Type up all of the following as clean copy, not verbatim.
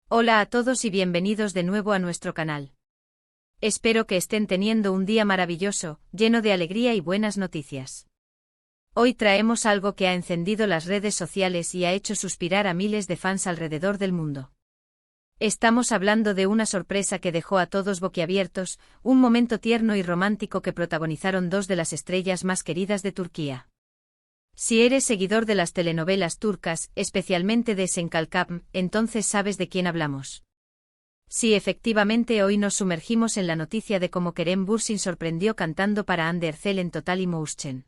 Hola a todos y bienvenidos de nuevo a nuestro canal. Espero que estén teniendo un día maravilloso, lleno de alegría y buenas noticias. Hoy traemos algo que ha encendido las redes sociales y ha hecho suspirar a miles de fans alrededor del mundo. Estamos hablando de una sorpresa que dejó a todos boquiabiertos, un momento tierno y romántico que protagonizaron dos de las estrellas más queridas de Turquía. Si eres seguidor de las telenovelas turcas, especialmente de Senkalkam, entonces sabes de quién hablamos. Sí, efectivamente, hoy nos sumergimos en la noticia de cómo Kerem Bürsin sorprendió cantando para Hande Erçel en Total Emotion.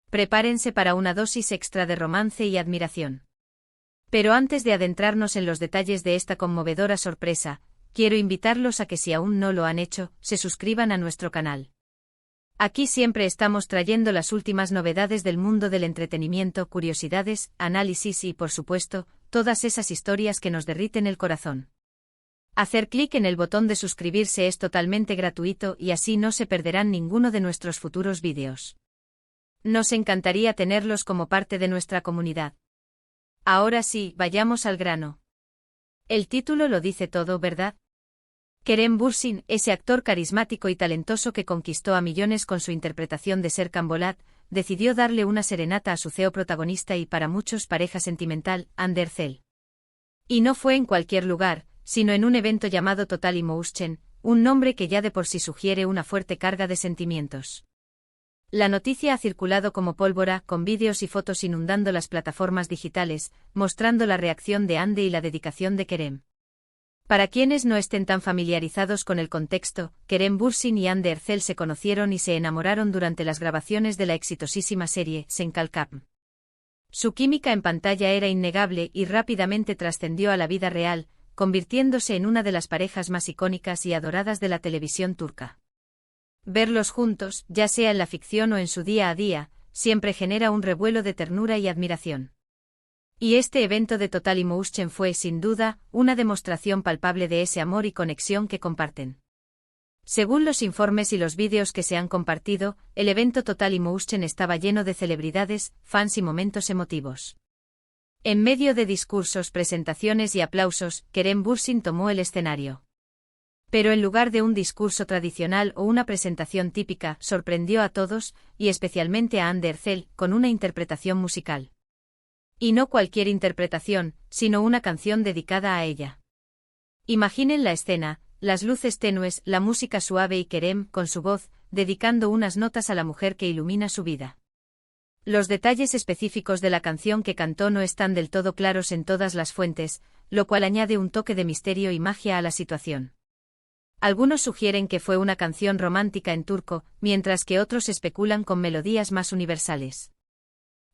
Prepárense para una dosis extra de romance y admiración. Pero antes de adentrarnos en los detalles de esta conmovedora sorpresa, quiero invitarlos a que, si aún no lo han hecho, se suscriban a nuestro canal. Aquí siempre estamos trayendo las últimas novedades del mundo del entretenimiento, curiosidades, análisis y, por supuesto, todas esas historias que nos derriten el corazón. Hacer clic en el botón de suscribirse es totalmente gratuito y así no se perderán ninguno de nuestros futuros vídeos. Nos encantaría tenerlos como parte de nuestra comunidad. Ahora sí, vayamos al grano. El título lo dice todo, ¿verdad? Kerem Bürsin, ese actor carismático y talentoso que conquistó a millones con su interpretación de Serkan Bolat, decidió darle una serenata a su CEO protagonista y para muchos pareja sentimental, Hande Erçel. Y no fue en cualquier lugar, sino en un evento llamado Total Emotion, un nombre que ya de por sí sugiere una fuerte carga de sentimientos. La noticia ha circulado como pólvora, con vídeos y fotos inundando las plataformas digitales, mostrando la reacción de Hande y la dedicación de Kerem. Para quienes no estén tan familiarizados con el contexto, Kerem Bürsin y Hande Erçel se conocieron y se enamoraron durante las grabaciones de la exitosísima serie Senkalkam. Su química en pantalla era innegable y rápidamente trascendió a la vida real, convirtiéndose en una de las parejas más icónicas y adoradas de la televisión turca. Verlos juntos, ya sea en la ficción o en su día a día, siempre genera un revuelo de ternura y admiración. Y este evento de Total Emotion fue, sin duda, una demostración palpable de ese amor y conexión que comparten. Según los informes y los vídeos que se han compartido, el evento Total Emotion estaba lleno de celebridades, fans y momentos emotivos. En medio de discursos, presentaciones y aplausos, Kerem Bürsin tomó el escenario. Pero en lugar de un discurso tradicional o una presentación típica, sorprendió a todos, y especialmente a Hande Erçel, con una interpretación musical. Y no cualquier interpretación, sino una canción dedicada a ella. Imaginen la escena, las luces tenues, la música suave y Kerem, con su voz, dedicando unas notas a la mujer que ilumina su vida. Los detalles específicos de la canción que cantó no están del todo claros en todas las fuentes, lo cual añade un toque de misterio y magia a la situación. Algunos sugieren que fue una canción romántica en turco, mientras que otros especulan con melodías más universales.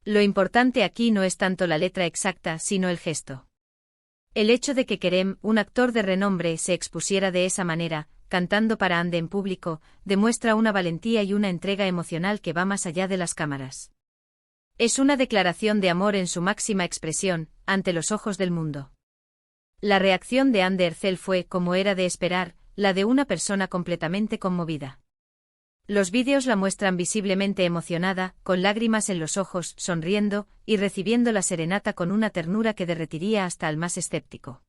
Lo importante aquí no es tanto la letra exacta, sino el gesto. El hecho de que Kerem, un actor de renombre, se expusiera de esa manera, cantando para Hande en público, demuestra una valentía y una entrega emocional que va más allá de las cámaras. Es una declaración de amor en su máxima expresión, ante los ojos del mundo. La reacción de Hande Erçel fue, como era de esperar, la de una persona completamente conmovida. Los vídeos la muestran visiblemente emocionada, con lágrimas en los ojos, sonriendo, y recibiendo la serenata con una ternura que derretiría hasta al más escéptico.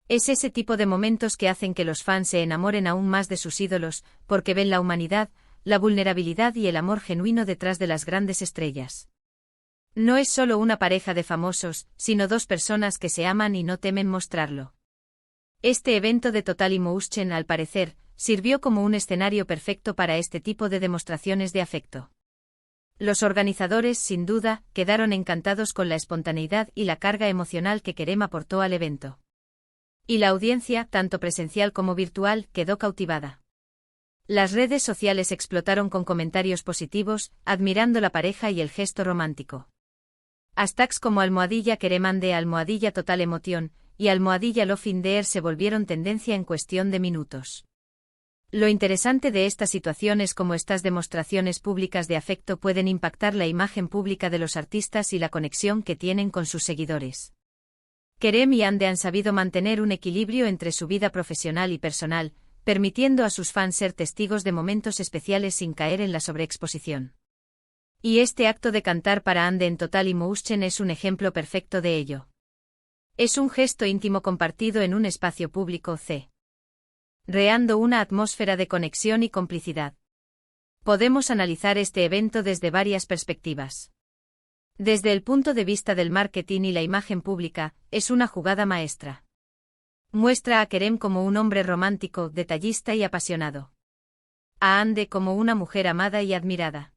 Es ese tipo de momentos que hacen que los fans se enamoren aún más de sus ídolos, porque ven la humanidad, la vulnerabilidad y el amor genuino detrás de las grandes estrellas. No es solo una pareja de famosos, sino dos personas que se aman y no temen mostrarlo. Este evento de Total Emotion, al parecer, sirvió como un escenario perfecto para este tipo de demostraciones de afecto. Los organizadores, sin duda, quedaron encantados con la espontaneidad y la carga emocional que Kerem aportó al evento. Y la audiencia, tanto presencial como virtual, quedó cautivada. Las redes sociales explotaron con comentarios positivos, admirando la pareja y el gesto romántico. Hashtags como #Kerem Hande, #Total Emotion y #Love in the Air se volvieron tendencia en cuestión de minutos. Lo interesante de esta situación es cómo estas demostraciones públicas de afecto pueden impactar la imagen pública de los artistas y la conexión que tienen con sus seguidores. Kerem y Hande han sabido mantener un equilibrio entre su vida profesional y personal, permitiendo a sus fans ser testigos de momentos especiales sin caer en la sobreexposición. Y este acto de cantar para Hande en Total Emotion es un ejemplo perfecto de ello. Es un gesto íntimo compartido en un espacio público creando una atmósfera de conexión y complicidad. Podemos analizar este evento desde varias perspectivas. Desde el punto de vista del marketing y la imagen pública, es una jugada maestra. Muestra a Kerem como un hombre romántico, detallista y apasionado. A Hande como una mujer amada y admirada.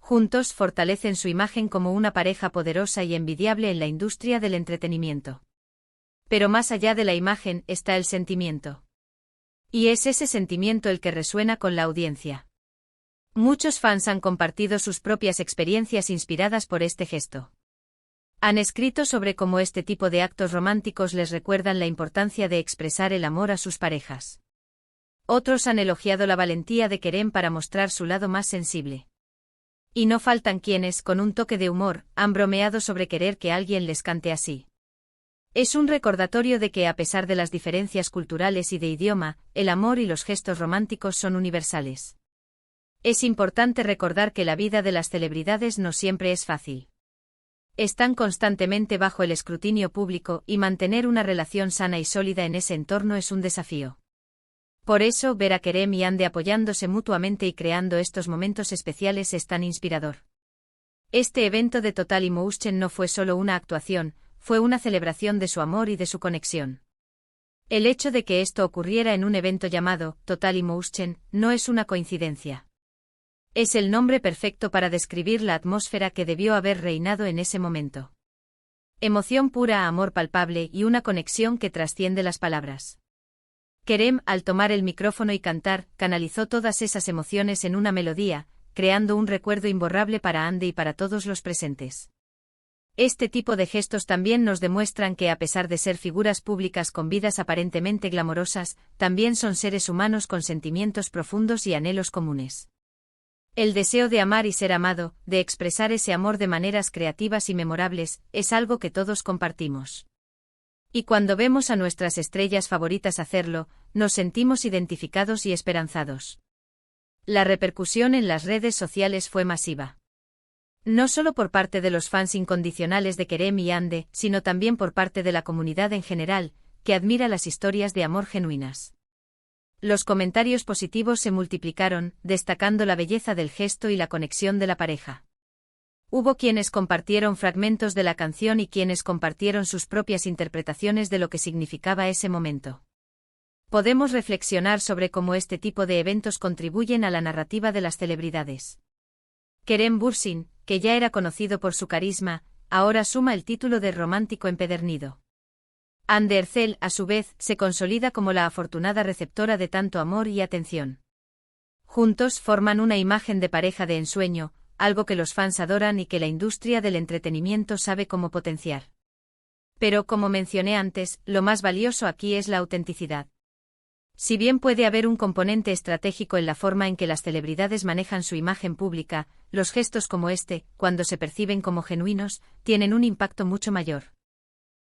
Juntos fortalecen su imagen como una pareja poderosa y envidiable en la industria del entretenimiento. Pero más allá de la imagen está el sentimiento. Y es ese sentimiento el que resuena con la audiencia. Muchos fans han compartido sus propias experiencias inspiradas por este gesto. Han escrito sobre cómo este tipo de actos románticos les recuerdan la importancia de expresar el amor a sus parejas. Otros han elogiado la valentía de Kerem para mostrar su lado más sensible. Y no faltan quienes, con un toque de humor, han bromeado sobre querer que alguien les cante así. Es un recordatorio de que a pesar de las diferencias culturales y de idioma, el amor y los gestos románticos son universales. Es importante recordar que la vida de las celebridades no siempre es fácil. Están constantemente bajo el escrutinio público y mantener una relación sana y sólida en ese entorno es un desafío. Por eso, ver a Kerem y Hande apoyándose mutuamente y creando estos momentos especiales es tan inspirador. Este evento de Total Emotion no fue solo una actuación, fue una celebración de su amor y de su conexión. El hecho de que esto ocurriera en un evento llamado Total Emotion no es una coincidencia. Es el nombre perfecto para describir la atmósfera que debió haber reinado en ese momento. Emoción pura, amor palpable y una conexión que trasciende las palabras. Kerem, al tomar el micrófono y cantar, canalizó todas esas emociones en una melodía, creando un recuerdo imborrable para Hande y para todos los presentes. Este tipo de gestos también nos demuestran que a pesar de ser figuras públicas con vidas aparentemente glamorosas, también son seres humanos con sentimientos profundos y anhelos comunes. El deseo de amar y ser amado, de expresar ese amor de maneras creativas y memorables, es algo que todos compartimos. Y cuando vemos a nuestras estrellas favoritas hacerlo, nos sentimos identificados y esperanzados. La repercusión en las redes sociales fue masiva. No solo por parte de los fans incondicionales de Kerem y Hande, sino también por parte de la comunidad en general, que admira las historias de amor genuinas. Los comentarios positivos se multiplicaron, destacando la belleza del gesto y la conexión de la pareja. Hubo quienes compartieron fragmentos de la canción y quienes compartieron sus propias interpretaciones de lo que significaba ese momento. Podemos reflexionar sobre cómo este tipo de eventos contribuyen a la narrativa de las celebridades. Kerem Bürsin, que ya era conocido por su carisma, ahora suma el título de romántico empedernido. Hande Erçel, a su vez, se consolida como la afortunada receptora de tanto amor y atención. Juntos forman una imagen de pareja de ensueño, algo que los fans adoran y que la industria del entretenimiento sabe cómo potenciar. Pero como mencioné antes, lo más valioso aquí es la autenticidad. Si bien puede haber un componente estratégico en la forma en que las celebridades manejan su imagen pública, los gestos como este, cuando se perciben como genuinos, tienen un impacto mucho mayor.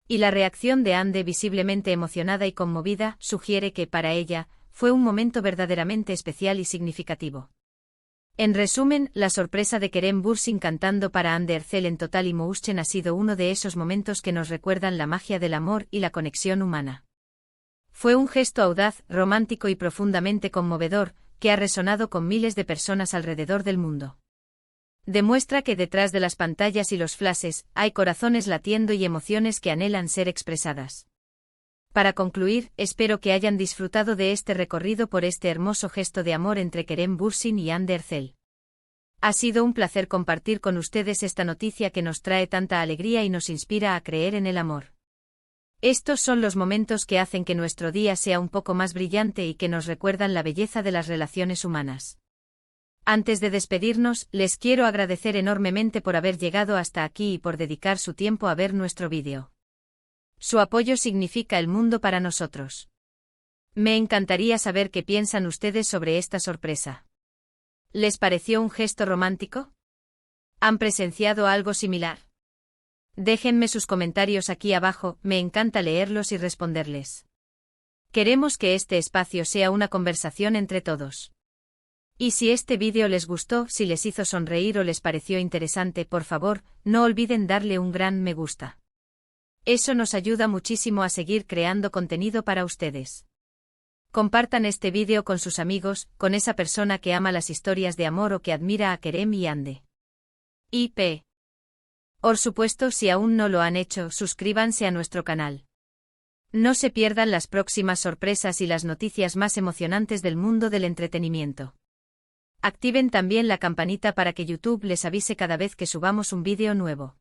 Y la reacción de Hande, visiblemente emocionada y conmovida, sugiere que, para ella, fue un momento verdaderamente especial y significativo. En resumen, la sorpresa de Kerem Bürsin cantando para Hande Erçel en Total Emotion ha sido uno de esos momentos que nos recuerdan la magia del amor y la conexión humana. Fue un gesto audaz, romántico y profundamente conmovedor, que ha resonado con miles de personas alrededor del mundo. Demuestra que detrás de las pantallas y los flashes, hay corazones latiendo y emociones que anhelan ser expresadas. Para concluir, espero que hayan disfrutado de este recorrido por este hermoso gesto de amor entre Kerem Bürsin y Hande Erçel. Ha sido un placer compartir con ustedes esta noticia que nos trae tanta alegría y nos inspira a creer en el amor. Estos son los momentos que hacen que nuestro día sea un poco más brillante y que nos recuerdan la belleza de las relaciones humanas. Antes de despedirnos, les quiero agradecer enormemente por haber llegado hasta aquí y por dedicar su tiempo a ver nuestro vídeo. Su apoyo significa el mundo para nosotros. Me encantaría saber qué piensan ustedes sobre esta sorpresa. ¿Les pareció un gesto romántico? ¿Han presenciado algo similar? Déjenme sus comentarios aquí abajo, me encanta leerlos y responderles. Queremos que este espacio sea una conversación entre todos. Y si este vídeo les gustó, si les hizo sonreír o les pareció interesante, por favor, no olviden darle un gran me gusta. Eso nos ayuda muchísimo a seguir creando contenido para ustedes. Compartan este vídeo con sus amigos, con esa persona que ama las historias de amor o que admira a Kerem y Ande. IP. Por supuesto, si aún no lo han hecho, suscríbanse a nuestro canal. No se pierdan las próximas sorpresas y las noticias más emocionantes del mundo del entretenimiento. Activen también la campanita para que YouTube les avise cada vez que subamos un vídeo nuevo.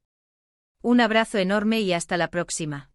Un abrazo enorme y hasta la próxima.